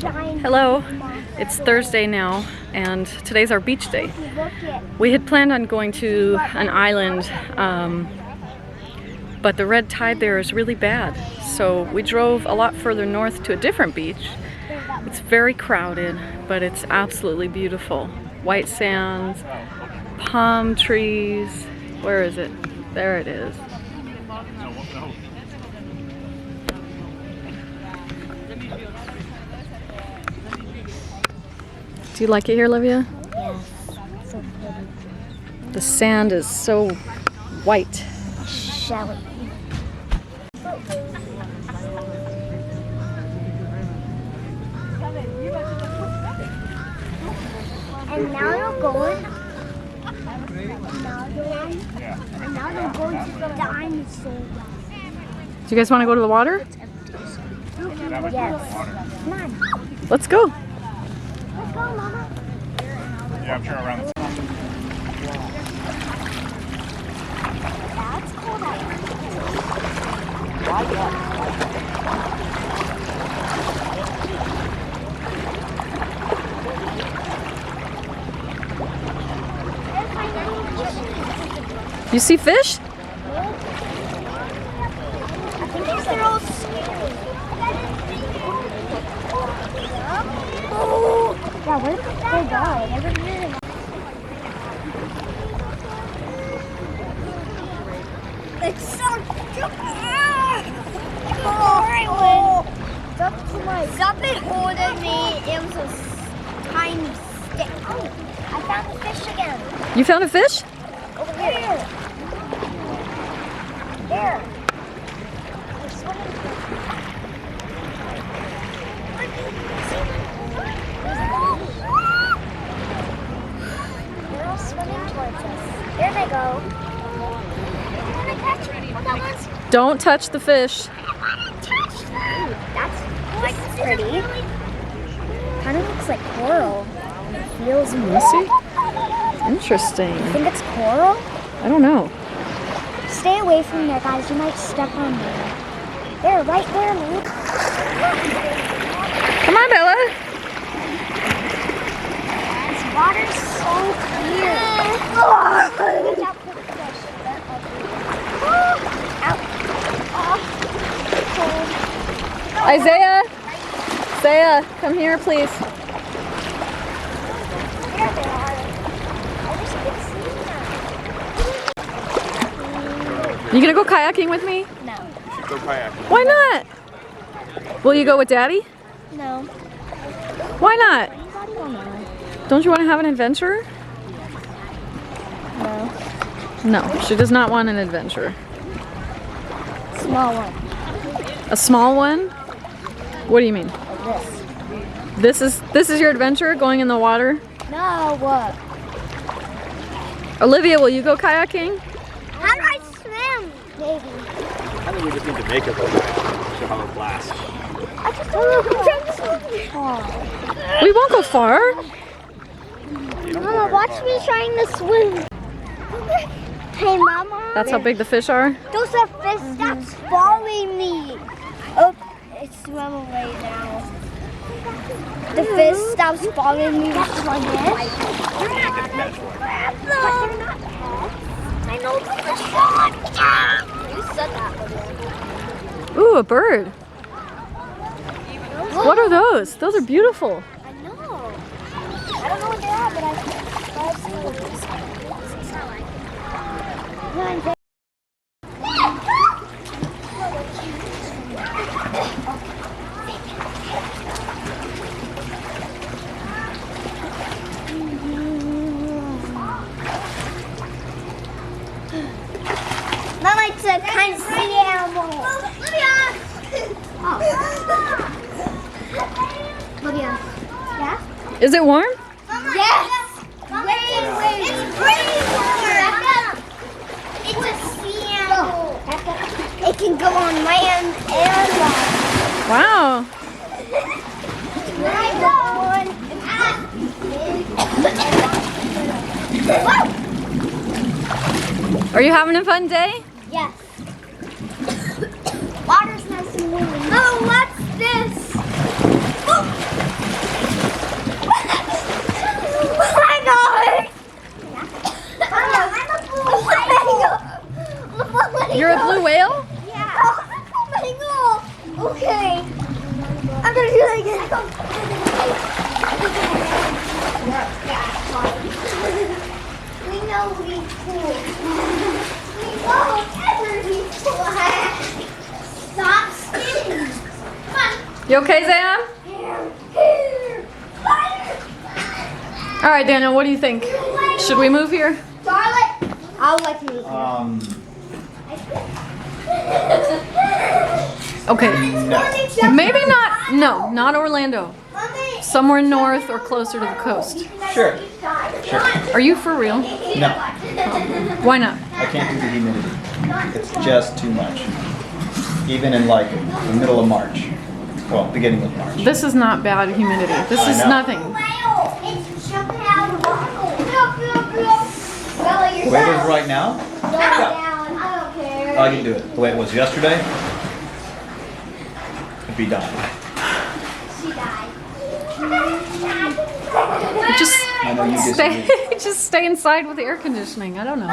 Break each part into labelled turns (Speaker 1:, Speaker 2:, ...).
Speaker 1: Hello, it's Thursday now, and today's our beach day. We had planned on going to an island, but the red tide there is really bad. So we drove a lot further north to a different beach. It's very crowded, but it's absolutely beautiful. White sands, palm trees. Where is it? There it is. Do you like it here, Olivia?
Speaker 2: Yes, so pretty.
Speaker 1: The sand is so white.
Speaker 2: Shelly. And now they're going. And now they're going to the dinosaur.
Speaker 1: Do you guys want to go to the water?
Speaker 2: Yes. Come on.
Speaker 1: Let's go.
Speaker 2: Let's go, Mama.
Speaker 3: Yeah, I'm sure around the
Speaker 2: That's cool.
Speaker 1: You see fish?
Speaker 2: I think they're all scary. Oh! Yeah, where did they go? I never knew them. It's so Stop it holding me. It was a tiny stick. Oh, I found the fish again.
Speaker 1: You found a fish?
Speaker 2: Over here. There. They're swimming. They're all swimming towards us. There they go.
Speaker 1: Don't touch the fish.
Speaker 2: That's pretty. Kind of looks like coral. It feels
Speaker 1: See? Interesting.
Speaker 2: I think it's coral.
Speaker 1: I don't know.
Speaker 2: Stay away from there, guys. You might step on me. They're right there. Look.
Speaker 1: Come on, Bella.
Speaker 2: This water's so clear. Watch out for the fish. They're ugly. Ow. Oh. Cold.
Speaker 1: Isaiah, come here, please.
Speaker 2: There they are. I wish I could see them.
Speaker 1: You gonna go kayaking with me?
Speaker 2: No.
Speaker 3: Go kayaking.
Speaker 1: Why not? Will you go with Daddy?
Speaker 2: No.
Speaker 1: Why not?
Speaker 2: I don't know.
Speaker 1: Don't you want to have an adventure?
Speaker 2: No.
Speaker 1: No, she does not want an adventure.
Speaker 2: Small one.
Speaker 1: A small one? What do you mean?
Speaker 2: Like this.
Speaker 1: This is your adventure, going in the water?
Speaker 2: No, what?
Speaker 1: Olivia, will you go kayaking?
Speaker 2: How do I swim? Maybe.
Speaker 3: I think we just need to make it look kayak. She'll have a blast.
Speaker 2: I just don't know how to swim.
Speaker 1: We won't go far.
Speaker 2: Mama, watch me trying to swim. Hey, Mama.
Speaker 1: That's how big the fish are?
Speaker 2: Those are fish that's following me. Oh, it swam away now. The fish stops following me. That's like this. Grab them. But they're not pets. I know the fish want. You said that.
Speaker 1: Ooh, a bird. What are those? Those are beautiful.
Speaker 2: I know. I don't know what they are, but I've seen them. Mama, it's a kind of sea animal. Olivia. Yeah?
Speaker 1: Is it warm?
Speaker 2: Yes. Wait. It's pretty warm. It's a sea animal. It can go on land and water.
Speaker 1: Wow. Are you having a fun day?
Speaker 2: Yes. Water's nice and warm. Oh, what's this? Oh. We know he's cool. We know ever he's cool. Stop spinning. Come on.
Speaker 1: You okay, Zam? All right, Daniel, what do you think? Should we move here?
Speaker 2: Charlotte, I'll let you move.
Speaker 1: Okay.
Speaker 3: No.
Speaker 1: Maybe not. No, not Orlando. Somewhere north or closer to the coast.
Speaker 3: Sure.
Speaker 1: Are you for real?
Speaker 3: No,
Speaker 1: Why not?
Speaker 3: I can't do the humidity. It's just too much. Even in like the middle of March. Well, beginning of March.
Speaker 1: This is not bad humidity. This
Speaker 3: I
Speaker 1: is
Speaker 3: know.
Speaker 1: nothing.
Speaker 2: It's jumping out of the bottle.
Speaker 3: The way it is right now,
Speaker 2: Down, I don't care.
Speaker 3: I can do it. The way it was yesterday, it'd be done.
Speaker 2: She died.
Speaker 1: Just
Speaker 3: I know you
Speaker 1: stay.
Speaker 3: disagree.
Speaker 1: Just stay inside with the air conditioning. I don't know.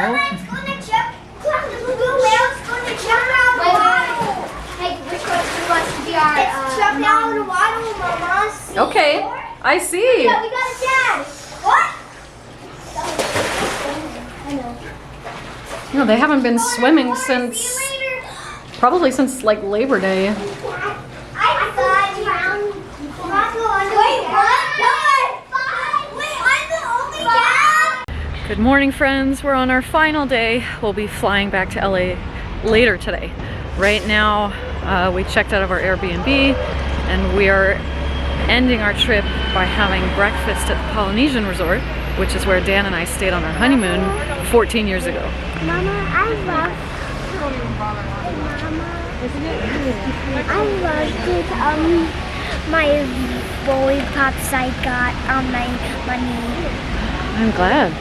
Speaker 2: Hey, which one wants to be our it's jumping out of the water, Mama. See?
Speaker 1: Okay, I see.
Speaker 2: Yeah, we got a dad. What? I know.
Speaker 1: No, they haven't been swimming since
Speaker 2: See you later.
Speaker 1: probably since like Labor Day.
Speaker 2: I thought you found. Wait, what? Wait, I'm the only dad?
Speaker 1: Good morning, friends. We're on our final day. We'll be flying back to LA later today. Right now, we checked out of our Airbnb and we are ending our trip by having breakfast at the Polynesian Resort, which is where Dan and I stayed on our honeymoon 14 years ago.
Speaker 2: Mama, I love it. My lollipops I got on my money.
Speaker 1: I'm glad.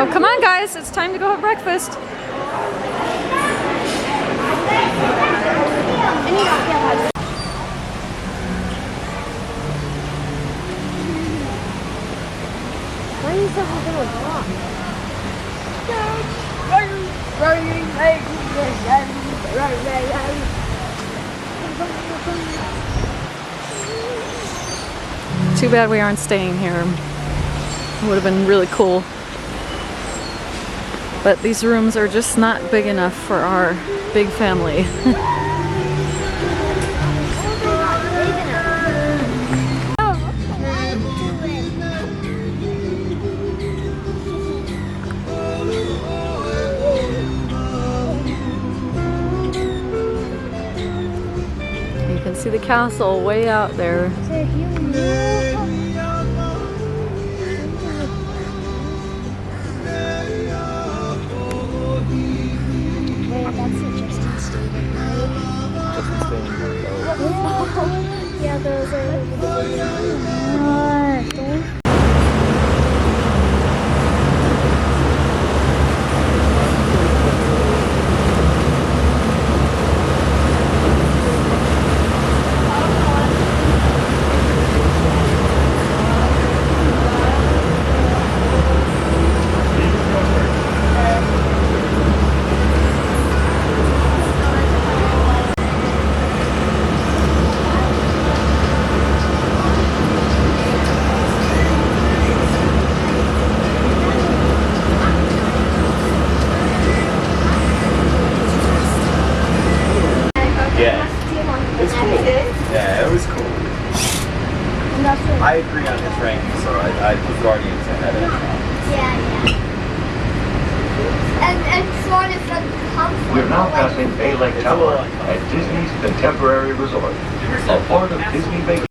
Speaker 1: Oh, come on, guys. It's time to go have breakfast.
Speaker 2: Why is that little rock?
Speaker 1: Too bad we aren't staying here. It would have been really cool. But these rooms are just not big enough for our big family. You can see the castle way out there.
Speaker 2: Yeah, those are
Speaker 3: Yeah. It's cool. Yeah, it was cool. I agree on his ranking, so I put Guardians ahead of it.
Speaker 2: Yeah. And trying to find comfort.
Speaker 4: We're now passing Bay Lake Tower at Disney's Contemporary Resort, a part of Disney Vacation.